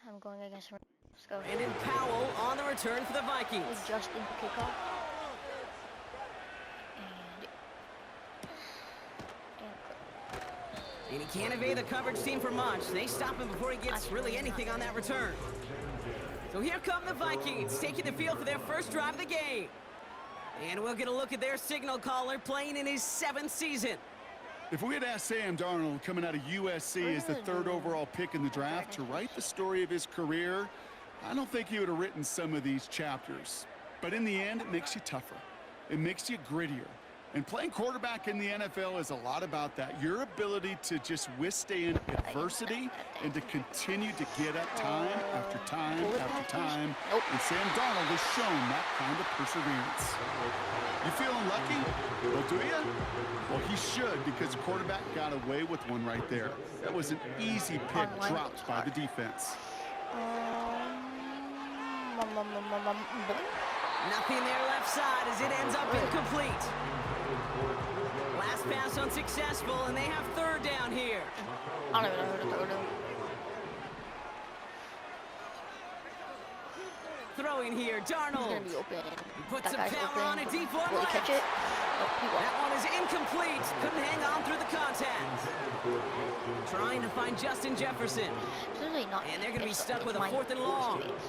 I'm going against him. Let's go. Brandon Powell on the return for the Vikings. Justin kickoff. And he can't evade the coverage team for much. They stop him before he gets really anything on that return. So here come the Vikings, taking the field for their first drive of the game. And we'll get a look at their signal caller playing in his 7th season. If we had asked Sam Darnold, coming out of USC as the 3rd overall pick in the draft, to write the story of his career, I don't think he would have written some of these chapters. But in the end, it makes you tougher. It makes you grittier. And playing quarterback in the NFL is a lot about that. Your ability to just withstand adversity and to continue to get up time after time after time. And Sam Darnold has shown that kind of perseverance. You feeling lucky? Well, do you? Well, he should, because the quarterback got away with one right there. That was an easy pick dropped by the defense. Nothing there left side as it ends up incomplete. Last pass unsuccessful, and they have 3rd down here. I don't even know who to throw to. Throwing here, Darnold. He's gonna be open. He puts some That guy's power on open. a deep one Will he left. catch it? Nope, he won't. That one is incomplete. Couldn't hang on through the contact. Trying to find Justin Jefferson. It's literally not And they're going to be it's stuck with a my 4th and long. teammates.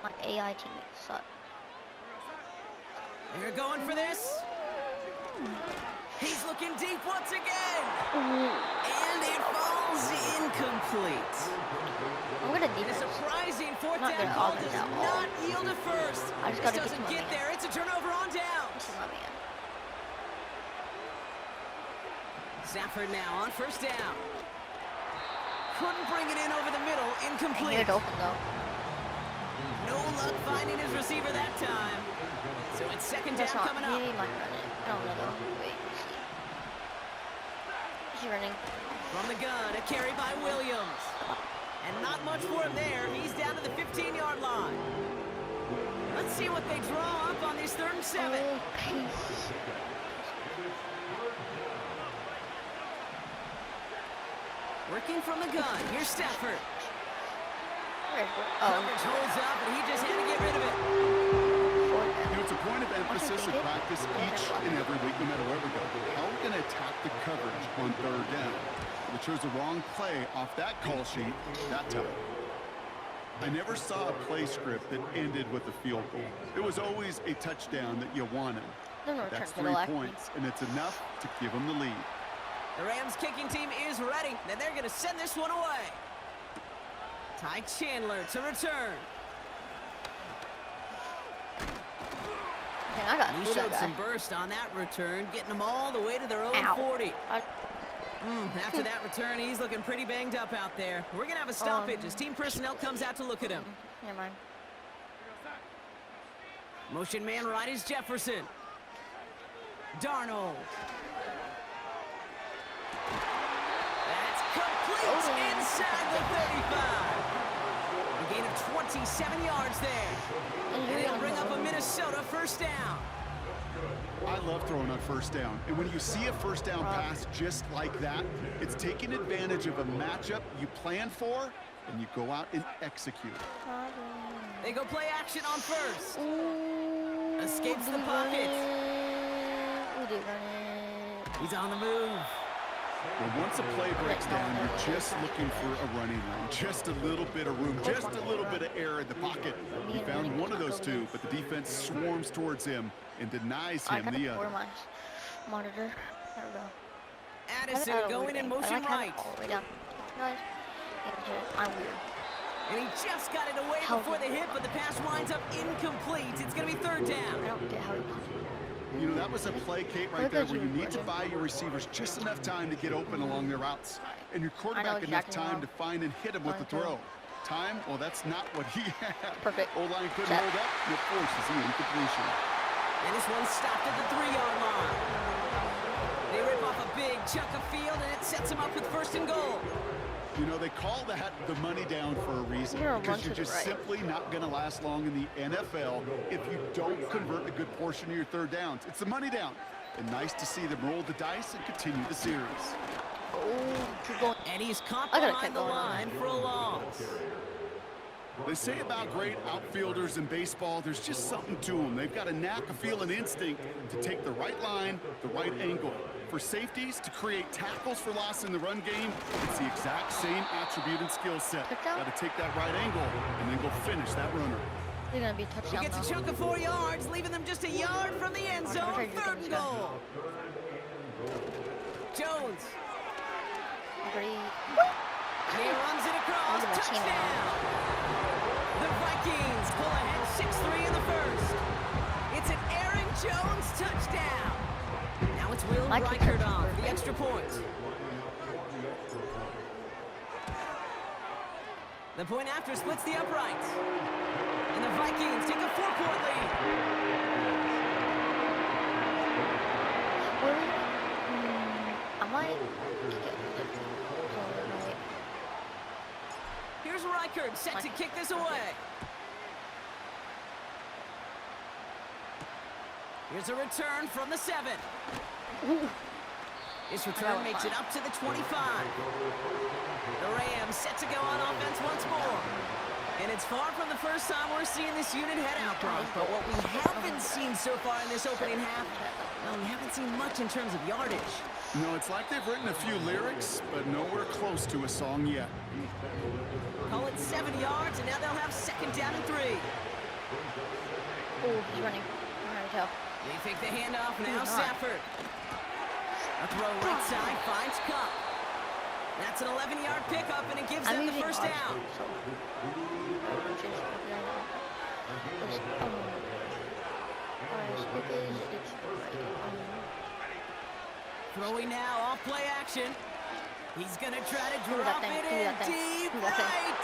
My AI teammates suck. They're going for this. He's looking deep once again. And it falls incomplete. I'm gonna And a defense. surprising 4th Not down gonna call offense does at all. not yield a first. I just This gotta doesn't get to my get man. there. It's a turnover on downs. This is my man. Stafford now on 1st down. Couldn't bring it in over the middle. I Incomplete. need it open though. No luck finding his receiver that time. So it's 2nd down That's not. coming up. He might run it. I don't know though. Wait, let's see. He's running. From the gun, a carry by Williams. And not much for him there. He's down to the 15-yard line. Let's see what they draw up on this 3rd and 7. Oh, peace. Working from the gun. Here's Stafford. Oh, Coverage holds up, and he just had to get rid of it. You know, it's a point of emphasis in practice each and every week, no matter where we go. How are we going to attack the coverage on 3rd down? We chose the wrong play off that call sheet that time. I never saw a play script that ended with a field goal. It was always a touchdown that you wanted. That's 3 points, and it's enough to give them the lead. The Rams kicking team is ready, and they're going to send this one away. Ty Chandler to return. Man, I got He through showed that some guy. burst on that return, getting them all the way to their own Ow. 40. After that return, he's looking pretty banged up out there. We're going to have a stoppage as team personnel comes out to look at him. Never mind. Motion man right is Jefferson. Darnold. That's complete inside the 35. A gain of 27 yards there. And it'll bring up a Minnesota 1st down. I love throwing on 1st down. And when you see a 1st down pass just like that, it's taking advantage of a matchup you plan for, and you go out and execute. They go play action on 1st. Ooh, Escapes the we pocket. run it. We did run it. He's on the move. Well, once a play breaks down, you're just looking for a running lane. Just a little bit of room, just a little bit of air in the pocket. He found one of those two, but the defense swarms towards him and denies him the other. My monitor. There we go. Addison going in motion right. All the way down. Guys, I'm weird. And he just got it away before the hit, but the pass winds up incomplete. It's going to be 3rd down. I don't get how he You know, that was a play, Kate, right there, where you need to buy your receivers just enough time to get open along their routes. And your quarterback enough time to find and hit him with the throw. Time? Well, that's not what he had. Perfect. O-line couldn't hold up, and it forces the incompletion. And this one stopped at the 3-yard line. They rip off a big chunk of field, and it sets them up with 1st and goal. You know, they call that the money down for a reason. Because you're just simply not going to last long in the NFL if you don't convert a good portion of your 3rd downs. It's the money down. And nice to see them roll the dice and continue the series. Oh, keep going. And he's caught I gotta behind keep the going on. line for a loss. They say about great outfielders in baseball, there's just something to them. They've got a knack, a feel, an instinct to take the right line, the right angle. For safeties, to create tackles for loss in the run game, it's the exact same attribute and skill set. Touchdown? Got to take that right angle and then go finish that runner. They're gonna be He touchdown gets a though. chunk of 4 yards, leaving them just a yard from the end zone. trying to do 3rd and things, guys. goal. Jones. Great. He runs it across. Look at that team. Touchdown. The Vikings pull ahead 6-3 in the first. It's an Aaron Jones touchdown. Now it's Will My kicker Reichard is on for the perfect. extra point. The point after splits the uprights. And the Vikings take a 4-point lead. I might get right. Here's Reichard set to kick this away. Here's a return from the 7. This return makes it up to the 25. The Rams set to go on offense once more. And it's far from the first time we're seeing this unit head out, Brock. But what we haven't seen so far in this opening half, well, we haven't seen much in terms of yardage. No, it's like they've written a few lyrics, but nowhere close to a song yet. Call it 7 yards, and now they'll have 2nd down and 3. Oh, he's running. I'm gonna tell. They take the handoff, now not. Stafford. A throw right side, finds Cup. That's an 11-yard pickup, and it gives them the first down. Throwing now, off play action. He's gonna try to drop it in deep right.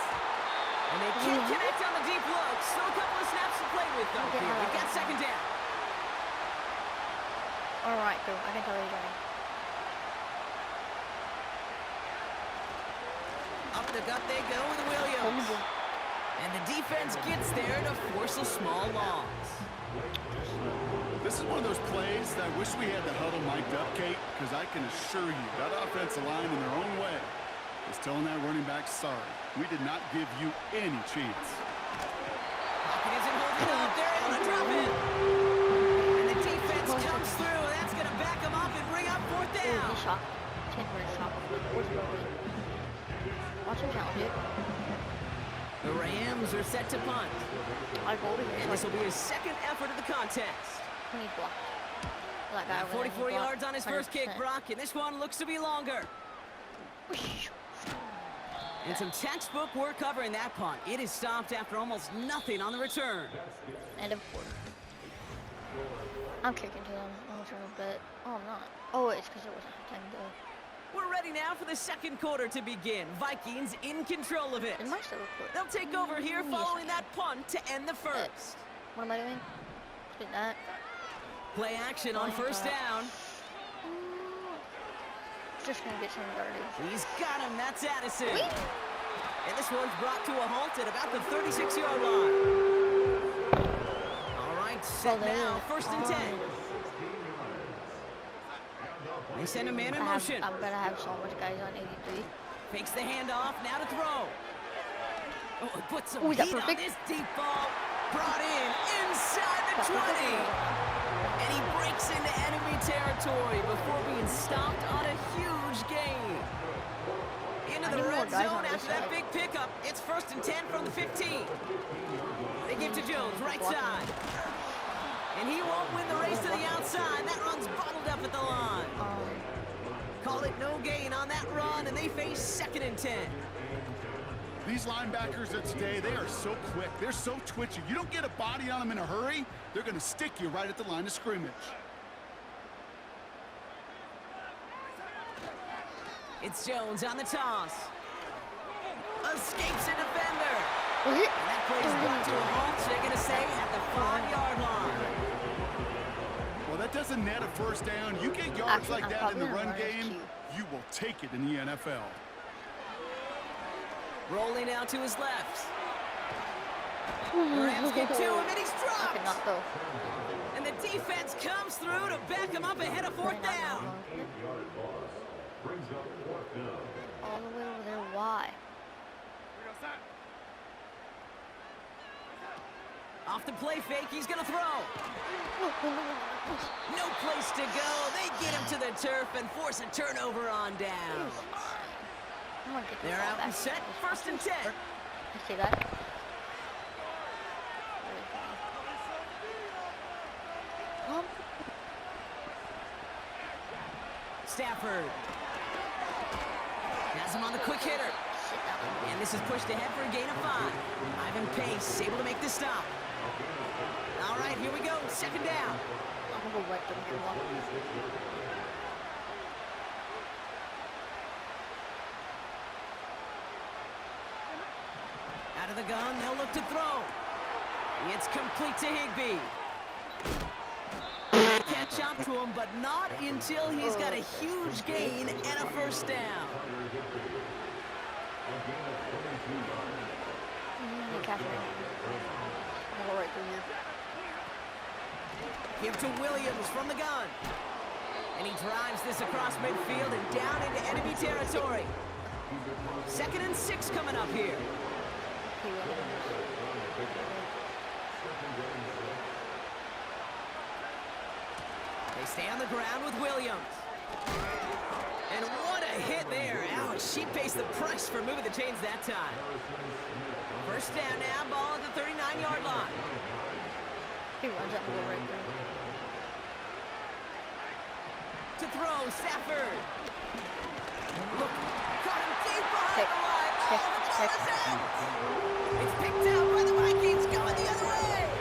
And they can't connect on the deep look. Still a couple of snaps to play with, though. Here, we got 2nd down. All right, go. I can tell he's running. Up the gut they go with Williams. And the defense gets there to force a small loss. This is one of those plays that I wish we had the huddle mic'd up, Kate, because I can assure you that offensive line in their own way is telling that running back, sorry, we did not give you any chance. Hopkins isn't holding up. They're able to drop it. And the defense comes through. That's going to back them up and bring up 4th down. He's shot. 10 for a shot. Watch him challenge it. The Rams are set to punt. I rolled it. And this will be his 2nd effort of the contest. He needs blocked. That guy over there, 44 he's blocked. yards on his first kick, 100%. Brock, and this one looks to be longer. And some textbook work covering that punt. It is stopped after almost nothing on the return. End of quarter. I'm kicking to them. I'm trying to bet. Oh, I'm not. Oh, it's because it wasn't time to go. We're ready now for the 2nd quarter to begin. Vikings in control of it. It must have recorded. They'll take over here following that punt to end the first. What am I doing? Spin that. Play action on 1st down. Just gonna get some yardage. He's got him. That's Addison. And this one's brought to a halt at about the 36-yard line. All right, set now. 1st and 10. They send a man in motion. I'm gonna have so much guys on 83. Fakes the handoff. Now to throw. Oh, he puts some Ooh, is that heat on perfect? this deep ball. Brought in inside the 20. And he breaks into enemy territory before being stopped on a huge gain. Into the red zone after that big pickup. It's 1st and 10 from the 15. They give to Jones, right side. And he won't win the race to the outside. That run's bottled up at the line. Call it no gain on that run, and they face 2nd and 10. These linebackers of today, they are so quick. They're so twitchy. You don't get a body on them in a hurry, they're going to stick you right at the line of scrimmage. It's Jones on the toss. Escapes a defender. Was it? And that play's brought to a halt, so they're going to say at the 5-yard line. Well, that doesn't net a 1st down. You get yards like that in the run probably gonna game, you will take it in the NFL. Rolling out to his left. The Rams get to him, and he's I dropped. could not go. And the defense comes through to back him up ahead of 4th down. All the way over there. Why? Off the play fake, he's gonna throw. No place to go. They get him to the turf and force a turnover on down. They're out and set, 1st and 10. You see that? Stafford has him on the quick hitter. And this is pushed ahead for a gain of 5. Ivan Pace able to make the stop. All right, here we go. 2nd down. I'm gonna go right them here. Out of the gun, they'll look to throw. It's complete to Higbee. Catch up to him, but not until he's got a huge gain and a 1st down. Give to Williams from the gun. And he drives this across midfield and down into enemy territory. 2nd and 6 coming up here. They stay on the ground with Williams. And what a hit there. Ouch, she pays the price for moving the chains that time. 1st down now, ball at the 39-yard line. He runs up and go right there. To throw, Stafford. Look, caught him deep behind the line. Oh, the ball is out. It's picked out by the Vikings, going the other way.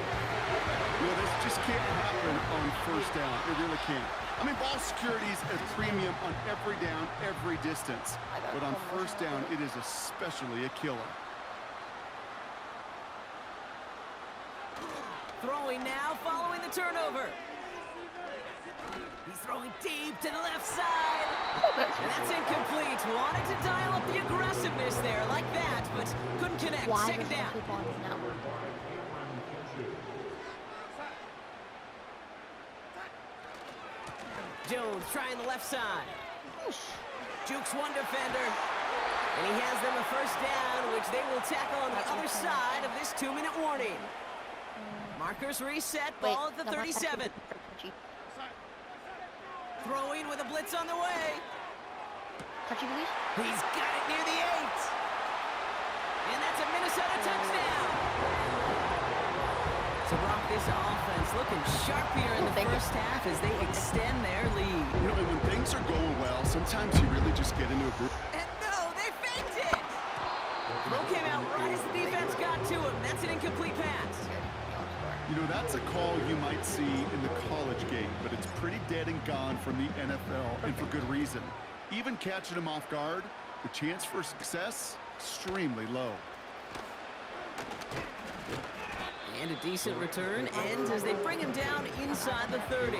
You know, this just can't happen on 1st down. It really can't. I mean, ball security is a premium on every down, every distance. But on 1st down, it is especially a killer. Throwing now, following the turnover. He's throwing deep to the left side. And that's incomplete. Wanted to dial up the aggressiveness there like that, but couldn't connect. 2nd down. Jones trying the left side. Jukes one defender. And he has them a 1st down, which they will tackle on the other side of this 2-minute warning. Markers reset, ball at the 37. Throwing with a blitz on the way. He's got it near the 8. And that's a Minnesota touchdown. So Brock, this offense looking sharp here in the 1st half as they extend their lead. You know, when things are going well, sometimes you really just get into a group. And no, they faked it. Throw came out right as the defense got to him. That's an incomplete pass. You know, that's a call you might see in the college game, but it's pretty dead and gone from the NFL, and for good reason. Even catching him off guard, the chance for success, extremely low. And a decent return ends as they bring him down inside the 30.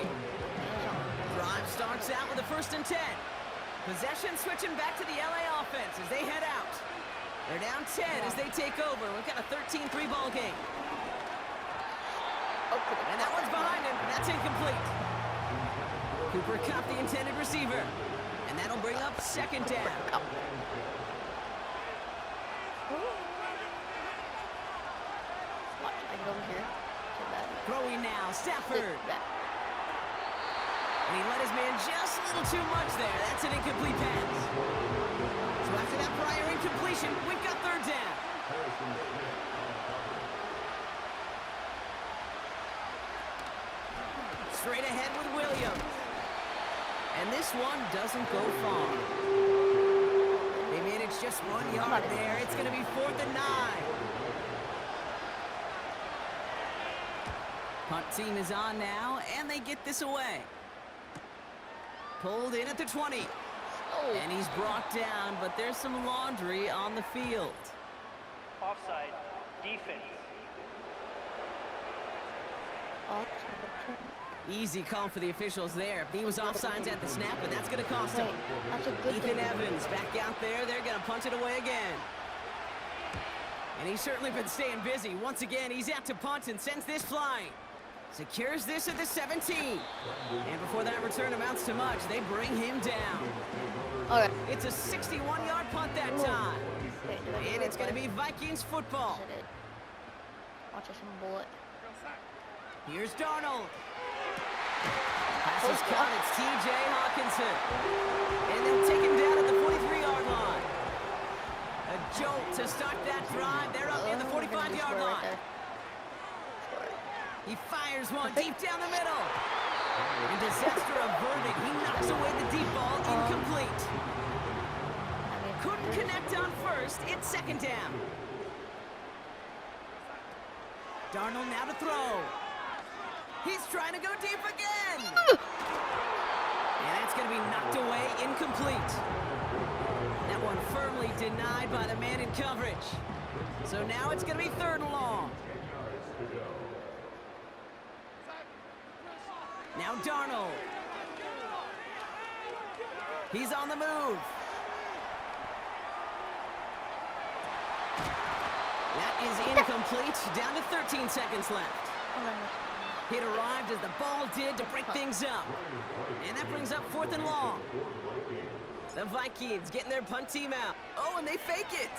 Drive starts out with a 1st and 10. Possession switching back to the LA offense as they head out. They're down 10 as they take over. We've got a 13-3 ball game. And that one's behind him. That's incomplete. Cooper Kupp, the intended receiver. And that'll bring up 2nd down. Throwing now, Stafford. And he let his man just a little too much there. That's an incomplete pass. So after that prior incompletion, we've got 3rd down. Straight ahead with Williams. And this one doesn't go far. They managed just 1 yard there. It's going to be 4th and 9. Punt team is on now, and they get this away. Pulled in at the 20. And he's brought down, but there's some laundry on the field. Offside, defense. Easy call for the officials there. He was offsides at the snap, but that's going to cost him. That's a good Ethan Evans back out there. They're going to punt it away again. And he's certainly been staying busy. Once again, he's out to punt and sends this flying. Secures this at the 17. And before that return amounts to much, they bring him down. Okay. It's a 61-yard punt that time. And it's going to be Vikings football. Watch us some bullet. Here's Darnold. Pass is caught. It's T.J. Hawkinson. And they'll take him down at the 43-yard line. A jolt to start that drive. They're up near the 45-yard line. He fires one deep down the middle. And disaster averted. He knocks away the deep ball. Incomplete. Couldn't connect on first. It's second down. Darnold now to throw. He's trying to go deep again. And that's going to be knocked away, incomplete. That one firmly denied by the man in coverage. So now it's going to be 3rd and long. Now Darnold. He's on the move. That is incomplete. Down to 13 seconds left. It arrived as the ball did to break things up. And that brings up 4th and long. The Vikings getting their punt team out. Oh, and they fake it.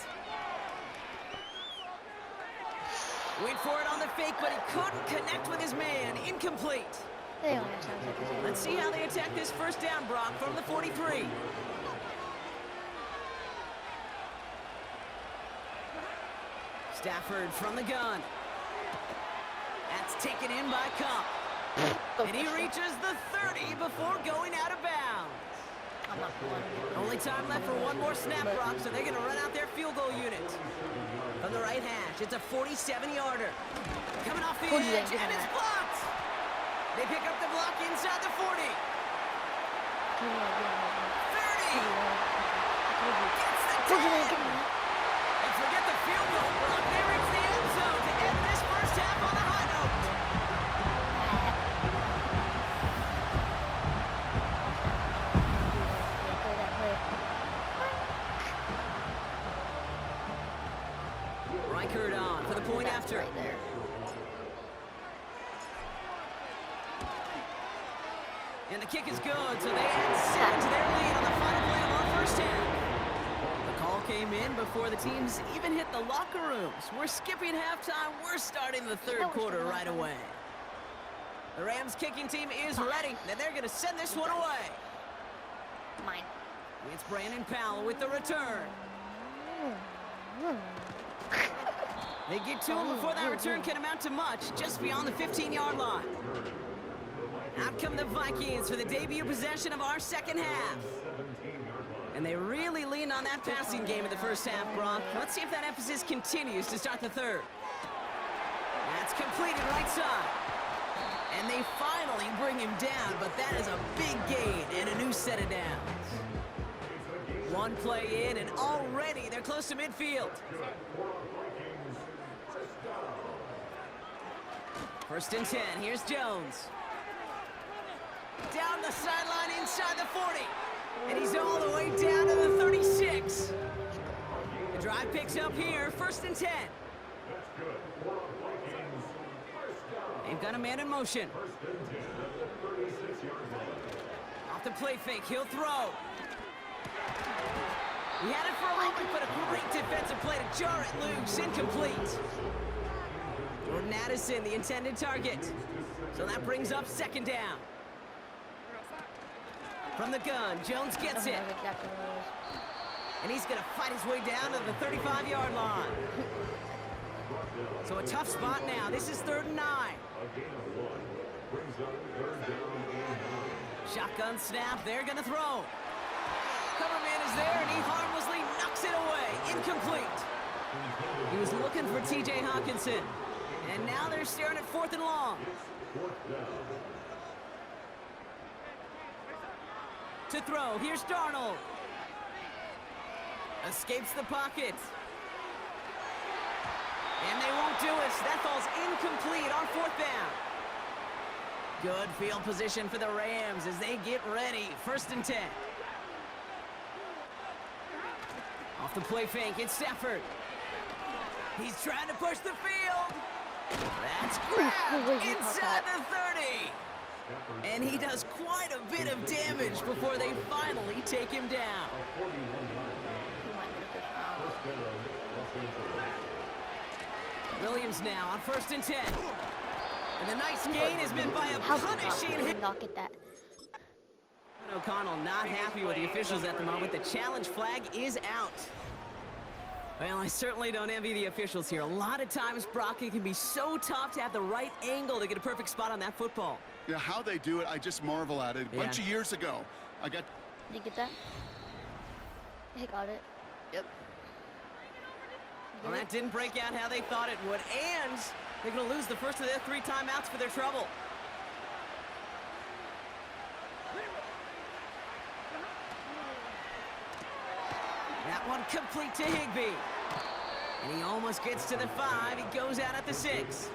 Wait for it on the fake, but he couldn't connect with his man. Incomplete. Let's see how they attack this first down, Brock, from the 43. Stafford from the gun. That's taken in by Kupp. And he reaches the 30 before going out of bounds. Only time left for one more snap, Brock, so they're going to run out their field goal unit. From the right hash, it's a 47-yarder. Coming off the edge, and it's blocked. They pick up the block inside the 40. 30. Gets the 10. And forget the field goal, Brock. They reach the end zone to end this first half on a high note. Reichert on for the point after. Right there. And the kick is good, so they add 7 to their lead on the final play of our first half. The call came in before the teams even hit the locker rooms. We're skipping halftime. We're starting the 3rd quarter right away. The Rams kicking team is ready, and they're going to send this one away. Mine. It's Brandon Powell with the return. They get to him before that return can amount to much, just beyond the 15-yard line. Out come the Vikings for the debut possession of our second half. And they really leaned on that passing game in the first half, Brock. Let's see if that emphasis continues to start the 3rd. That's completed right side. And they finally bring him down, but that is a big gain and a new set of downs. One play in, and already they're close to midfield. 1st and 10, here's Jones. Down the sideline inside the 40. And he's all the way down to the 36. The drive picks up here, 1st and 10. They've got a man in motion. Off the play fake, he'll throw. He had it for a moment, but a great defensive play to jar it loose. Incomplete. Jordan Addison, the intended target. So that brings up 2nd down. From the gun, Jones gets it. And he's going to fight his way down to the 35-yard line. So a tough spot now. This is 3rd and 9. Shotgun snap. They're going to throw. Cover man is there, and he harmlessly knocks it away. Incomplete. He was looking for T.J. Hawkinson. And now they're staring at 4th and long. To throw, here's Darnold. Escapes the pocket. And they won't do it. That ball's incomplete on 4th down. Good field position for the Rams as they get ready. 1st and 10. Off the play fake, it's Stafford. He's trying to push the field. That's grabbed inside the 30. And he does quite a bit of damage before they finally take him down. Williams now on 1st and 10. And the nice gain has been by a How punishing did hit. not get that? O'Connell not happy with the officials at the moment. The challenge flag is out. Well, I certainly don't envy the officials here. A lot of times, Brock, it can be so tough to have the right angle to get a perfect spot on that football. Yeah, how they do it, I just marvel at it. A bunch of years ago, I got... Did you get that? He got it. Yep. Well, that didn't break out how they thought it would, and they're going to lose the first of their 3 timeouts for their trouble. That one complete to Higbee. And he almost gets to the 5. He goes out at the 6.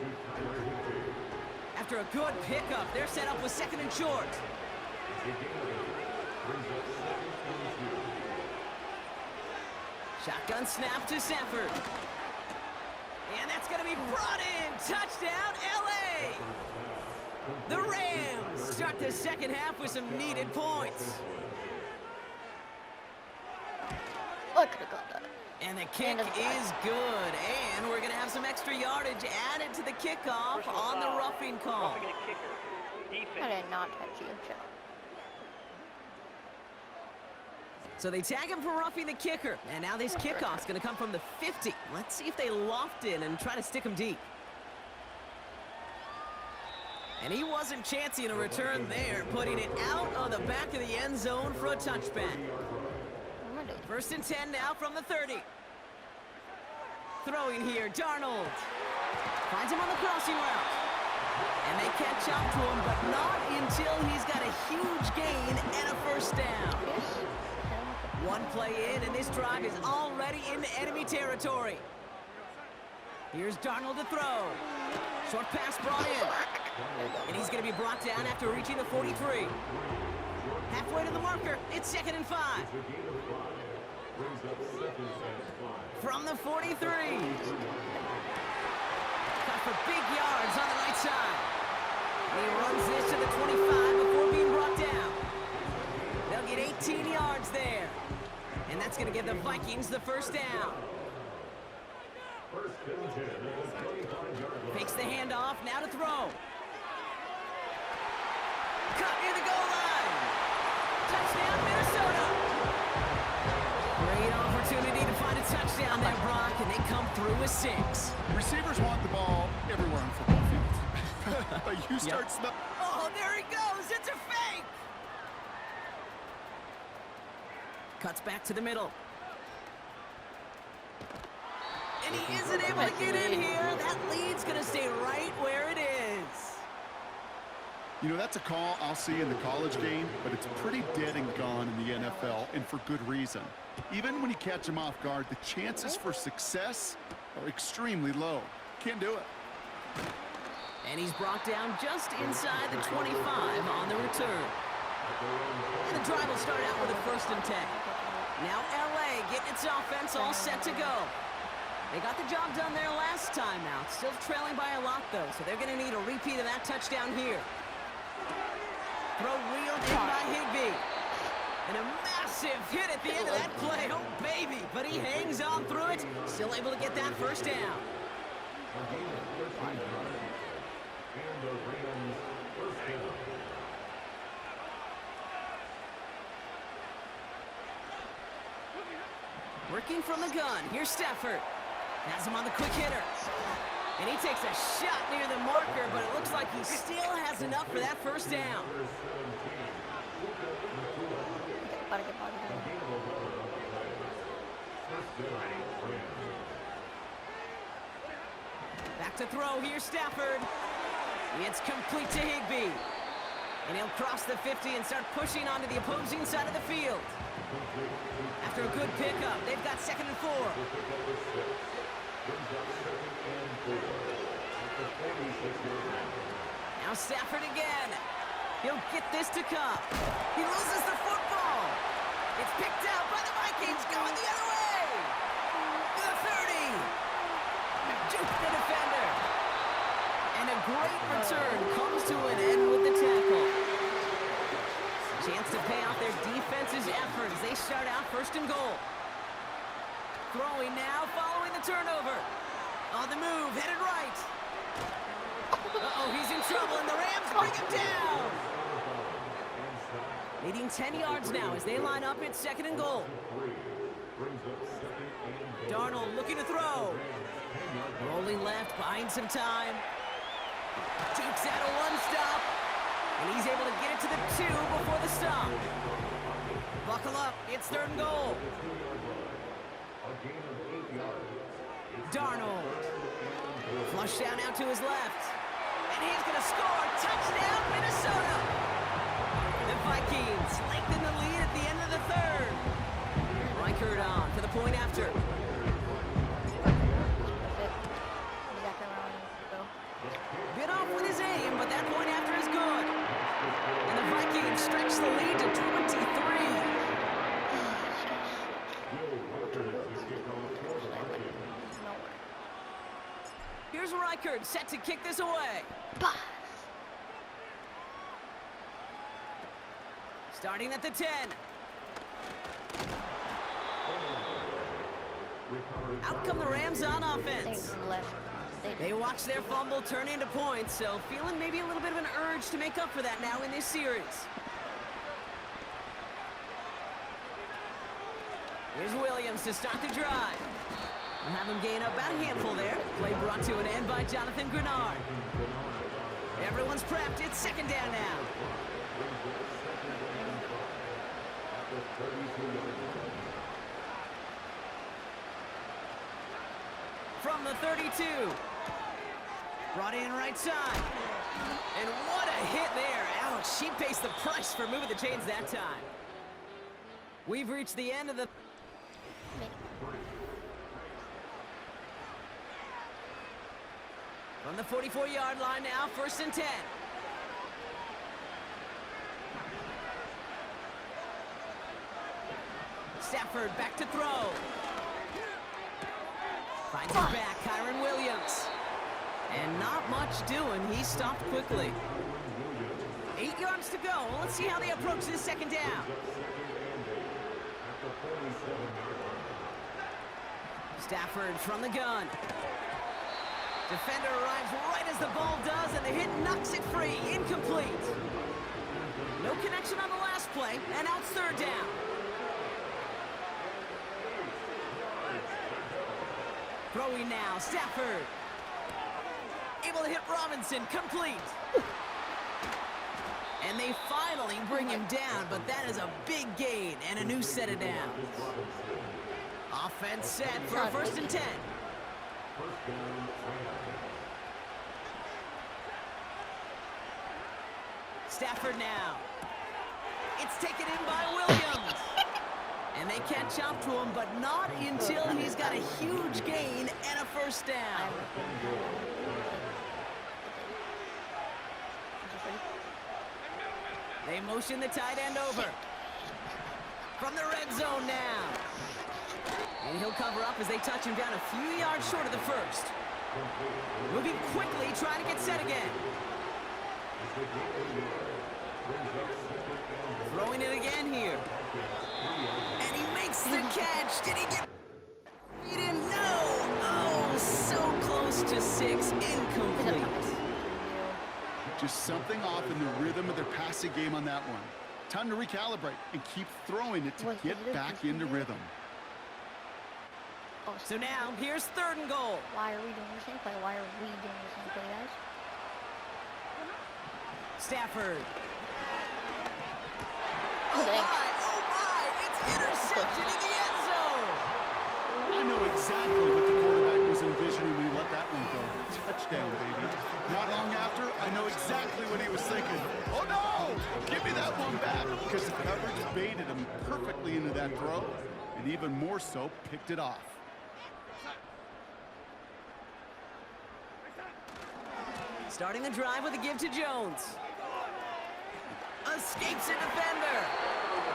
After a good pickup, they're set up with 2nd and short. Shotgun snap to Sanford. And that's going to be brought in. Touchdown, L.A. The Rams start the second half with some needed points. Oh, I could have got that. And the kick is good. And we're going to have some extra yardage added to the kickoff on the roughing call. Roughing a kicker. I Defense. did not touch you, Joe. So they tag him for roughing the kicker. And now this kickoff's going to come from the 50. Let's see if they loft in and try to stick him deep. And he wasn't chancing a return there, putting it out of the back of the end zone for a touchback. What am I doing? 1st and 10 now from the 30. Throwing here, Darnold. Finds him on the crossing route. And they catch up to him, but not until he's got a huge gain and a first down. Yes. One play in, and this drive is already into enemy territory. Here's Darnold to throw. Short pass brought in. And he's going to be brought down after reaching the 43. Halfway to the marker, it's 2nd and 5. From the 43. Cut for big yards on the right side. And he runs this to the 25 before being brought down. They'll get 18 yards there. And that's going to give the Vikings the first down. Fakes the handoff, now to throw. Cut near the goal line. Touchdown, Minnesota. Great opportunity to find a touchdown there, Brock, and they come through with 6. Receivers want the ball everywhere on football fields. But you start Oh, there he goes. It's a fake. Cuts back to the middle. And he isn't able to get in here. That lead's going to stay right where it is. You know, that's a call I'll see in the college game, but it's pretty dead and gone in the NFL, and for good reason. Even when you catch them off guard, the chances for success are extremely low. Can't do it. And he's brought down just inside the 25 on the return. And the drive will start out with a 1st and 10. Now L.A. getting its offense all set to go. They got the job done there last time out. Still trailing by a lot, though, so they're going to need a repeat of that touchdown here. Throw reeled in by Higbee. And a massive hit at the end of that play. Oh, baby. But he hangs on through it. Still able to get that first down. Working from the gun. Here's Stafford. Has him on the quick hitter. And he takes a shot near the marker, but it looks like he still has enough for that first down. Back to throw. Here's Stafford. It's complete to Higbee. And he'll cross the 50 and start pushing onto the opposing side of the field. After a good pickup, they've got 2nd and 4. Now Stafford again. He'll get this to Cup. He loses the football. It's picked out by the Vikings, going the other way. The 30. Juke the defender. And a great return comes to an end with the tackle. Chance to pay off their defense's effort as they start out 1st and goal. Throwing now, following the turnover. On the move, headed right. Uh-oh, he's in trouble, and the Rams bring him down. Leading 10 yards now as they line up at 2nd and goal. Darnold looking to throw. Rolling left, buying some time. Takes out a one-stop. And he's able to get it to the 2 before the stop. Buckle up, it's 3rd and goal. Darnold. Flush down out to his left. And he's going to score. Touchdown, Minnesota. The Vikings lengthen the lead at the end of the 3rd. Reichert on for the point after. Exactly where I wanted to go. Bit off with his aim, but that point after is good. And the Vikings stretch the lead to 23. Here's Reichert set to kick this away. Pass. Starting at the 10. Out come the Rams on offense. Left. They watch their fumble turn into points, so feeling maybe a little bit of an urge to make up for that now in this series. Here's Williams to start the drive. We'll have him gain up about a handful there. Play brought to an end by Jonathan Grenard. Everyone's prepped. It's 2nd down now. From the 32. Brought in right side. And what a hit there. Ouch, she pays the price for moving the chains that time. We've reached the end of the... From the 44-yard line now, 1st and 10. Stafford back to throw. Finds his back, Kyron Williams. And not much doing. He stopped quickly. 8 yards to go. Well, let's see how they approach this 2nd down. Stafford from the gun. Defender arrives right as the ball does, and the hit knocks it free. Incomplete. No connection on the last play, and now it's 3rd down. Throwing now, Stafford. Able to hit Robinson, complete. And they finally bring him down, but that is a big gain and a new set of downs. Offense set for a 1st and 10. Stafford now. It's taken in by Williams. And they catch up to him, but not until he's got a huge gain and a 1st down. They motion the tight end over. From the red zone now. And he'll cover up as they touch him down a few yards short of the 1st. Moving quickly, trying to get set again. Throwing it again here. And he makes the catch. Did he get... He didn't know. Oh, so close to 6. Incomplete. Just something off in the rhythm of their passing game on that one. Time to recalibrate and keep throwing it to get back into rhythm. Oh, So now, here's 3rd and goal. why are we doing the same play? Why are we doing the same play, guys? Stafford. Oh, dang. Oh my, it's intercepted in the end zone. I know exactly what the quarterback was envisioning when he let that one go. Touchdown, baby. Not long after, I know exactly what he was thinking. Oh no! Give me that one back! Because the coverage baited him perfectly into that throw, and even more so, picked it off. Starting the drive with a give to Jones. Escapes a defender.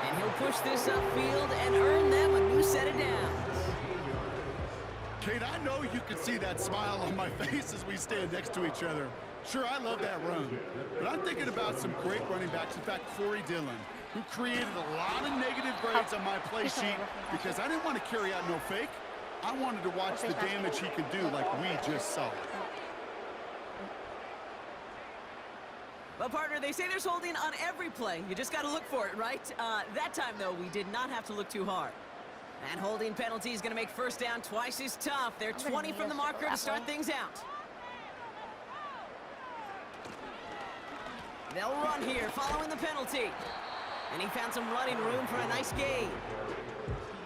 And he'll push this upfield and earn them a new set of downs. Kate, I know you can see that smile on my face as we stand next to each other. Sure, I love that run. But I'm thinking about some great running backs. In fact, Corey Dillon, who created a lot of negative grades on my play sheet because I didn't want to carry out no fake. I wanted to watch the damage he could do like we just saw. Well, partner, they say there's holding on every play. You just got to look for it, right? That time, though, we did not have to look too hard. And holding penalty is going to make first down twice as tough. They're 20 from the marker to start things out. They'll run here following the penalty. And he found some running room for a nice gain.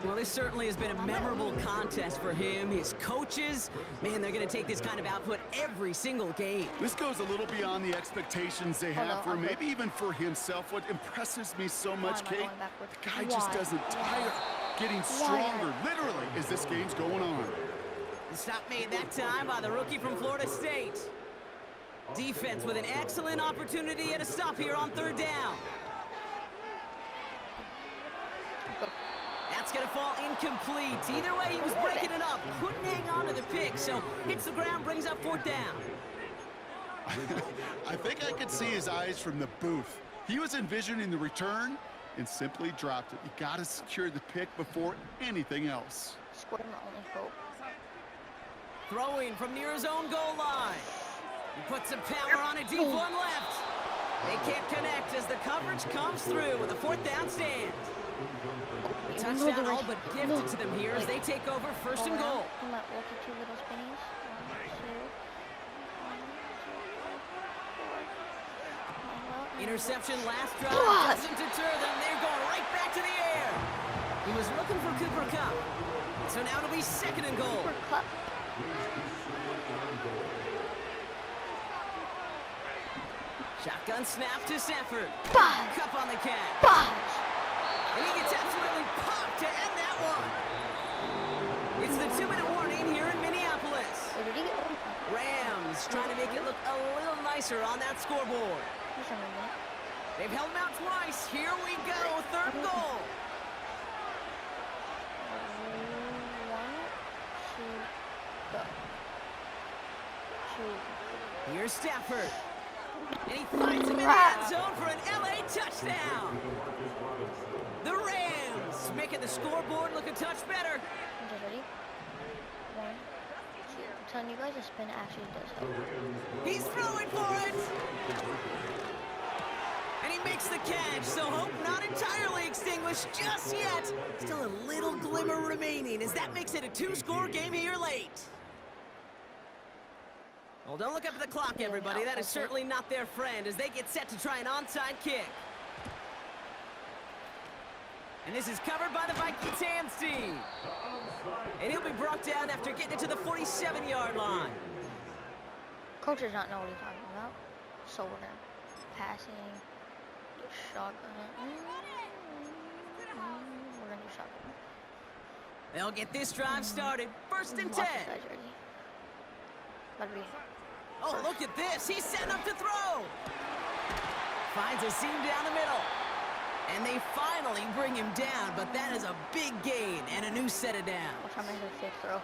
Well, this certainly has been a memorable contest for him. His coaches, man, they're going to take this kind of output every single game. This goes a little beyond the expectations they have for him, maybe even for himself. What impresses me so much, Kate, the guy just doesn't tire, getting stronger, literally, as this game's going on. The stop made that time by the rookie from Florida State. Defense with an excellent opportunity at a stop here on third down. That's going to fall incomplete. Either way, he was breaking it up. Couldn't hang on to the pick, so hits the ground, brings up fourth down. I think I could see his eyes from the booth. He was envisioning the return and simply dropped it. You got to secure the pick before anything else. Scored my only hope. Throwing from near his own goal line. He puts some power on a deep one left. They can't connect as the coverage comes through with a fourth down stand. The touchdown all but gifted to them here as they take over first and goal. Two little spinnies. 1, 2, 3, 4. Interception last drive doesn't deter them. They're going right back to the air. He was looking for Cooper Kupp. So now it'll be second and goal. Cooper Kupp. Shotgun snap to Stafford. Bah! Kupp on the catch. Bah! And he gets absolutely popped to end that one. It's the 2-minute warning here in Minneapolis. Wait, did he get one? Rams trying to make it look a little nicer on that scoreboard. He's on a minute. They've held him out twice. Here we go, third and goal. 1, 2, go. 2. Here's Stafford. And he finds him in the end zone for an LA touchdown. The Rams making the scoreboard look a touch better. Okay, ready? 1, 2. I'm telling you guys, the spin actually does help. He's throwing for it. And he makes the catch, so hope not entirely extinguished just yet. Still a little glimmer remaining as that makes it a 2-score game here late. Well, don't look up at the clock, everybody. That is certainly not their friend as they get set to try an onside kick. And this is covered by the Vikings hands team. And he'll be brought down after getting it to the 47-yard line. Coach does not know what he's talking about. So we're going to passing, do shotgun. We're going to do shotgun. They'll get this drive started. First and 10. Watch this guy's ready. Better be. Oh, look at this. He's setting up to throw. Finds a seam down the middle. And they finally bring him down, but that is a big gain and a new set of downs. I'll try my fifth throw.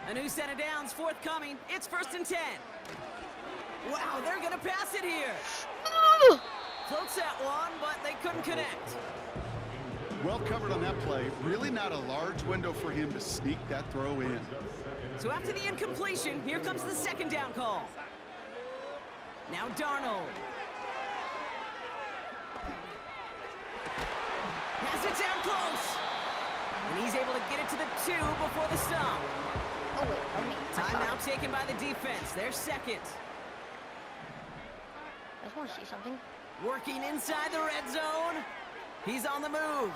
A new set of downs forthcoming. It's first and 10. Wow, they're going to pass it here. Floats that one, but they couldn't connect. Well covered on that play. Really not a large window for him to sneak that throw in. So after the incompletion, here comes the second down call. Now Darnold. Has it down close. And he's able to get it to the 2 before the stop. Oh, wait, I mean, Timeout taken by the defense. They're second. I just want to see something. Working inside the red zone. He's on the move.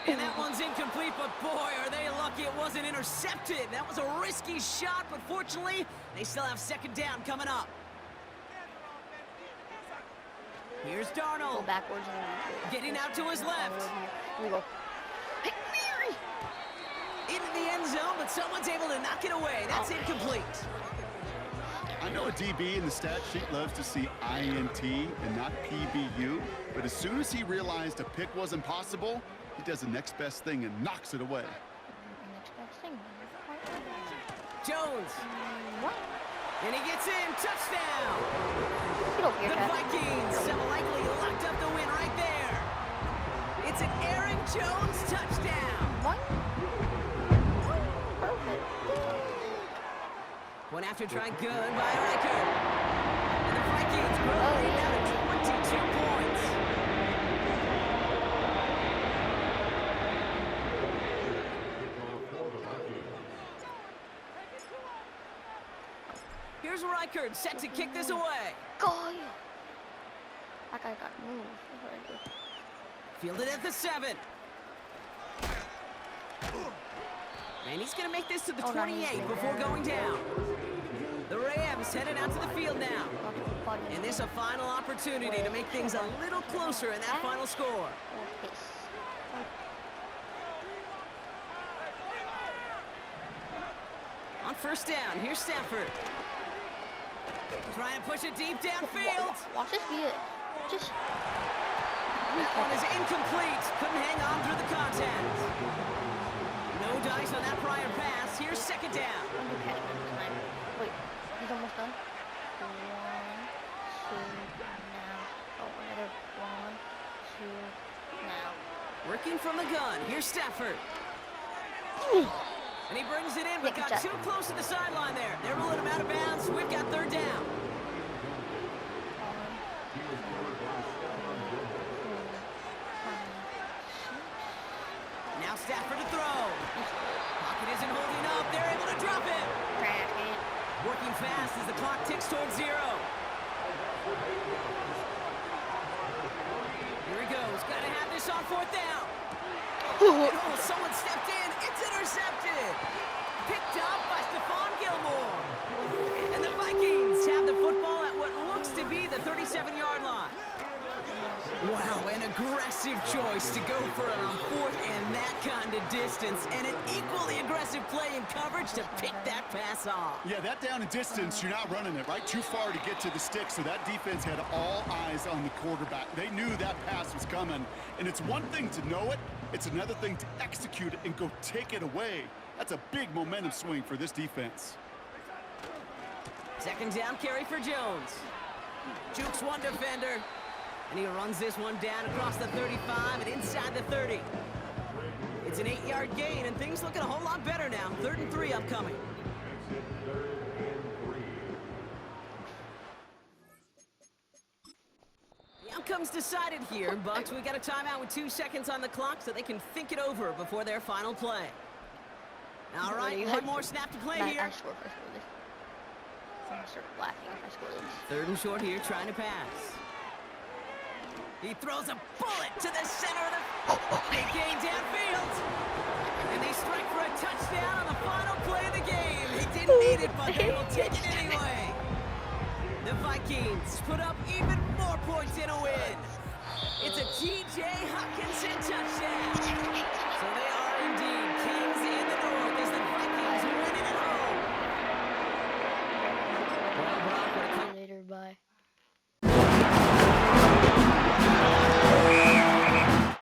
And that one's incomplete, but boy, are they lucky it wasn't intercepted. That was a risky shot, but fortunately, they still have second down coming up. Here's Darnold. Go backwards and Getting out to his left. Here we go. Hey, Mary! Into the end zone, but someone's able to knock it away. That's incomplete. I know a DB in the stat sheet loves to see INT and not PBU, but as soon as he realized a pick wasn't possible, he does the next best thing and knocks it away. Next best thing. Jones. What? And he gets in. Touchdown. Get over here, The Ted. Vikings have likely locked up the win right there. It's an Aaron Jones touchdown. One. Perfect. After trying good by Riker. And the Vikings grow the lead now to 22 points. Here's Riker set to kick this away. Go! That guy got moved. That's what I did. Fielded at the 7. And he's going to make this to the 28 before going down. The Rams headed out to the field now. And this a final opportunity to make things a little closer in that final score. On first down, here's Stafford. Trying to push it deep downfield. Watch this be it. Just... That one is incomplete. Couldn't hang on through the contact. No dice on that prior pass. Here's second down. Wait, he's almost done. 1, 2, now. Oh, another 1, 2, now. Working from the gun. Here's Stafford. And he brings it in, but got too close to the sideline there. They're ruling him out of bounds. We've got third down. Now Stafford to throw. Pocket isn't holding up. They're able to drop it. Working fast as the clock ticks towards 0. Here he goes. Got to have this on fourth down. Oh, someone stepped in. It's intercepted. Picked up by Stephon Gilmore. And the Vikings have the football at what looks to be the 37-yard line. Wow, an aggressive choice to go for it on fourth and that kind of distance. And an equally aggressive play in coverage to pick that pass off. Yeah, that down and distance, you're not running it, right? Too far to get to the stick, so that defense had all eyes on the quarterback. They knew that pass was coming. And it's one thing to know it, it's another thing to execute it and go take it away. That's a big momentum swing for this defense. Second down carry for Jones. Jukes one defender. And he runs this one down across the 35 and inside the 30. It's an 8-yard gain, and things looking a whole lot better now. 3rd and 3 upcoming. The outcome's decided here, Bucks. We got a timeout with 2 seconds on the clock so they can think it over before their final play. All right, one more snap to play here. I scored first for this. I'm gonna start laughing if I score this. 3rd and short here, trying to pass. He throws a bullet to the center of the big gain downfield. And they strike for a touchdown on the final play of the game. He didn't need it, but they will take it anyway. The Vikings put up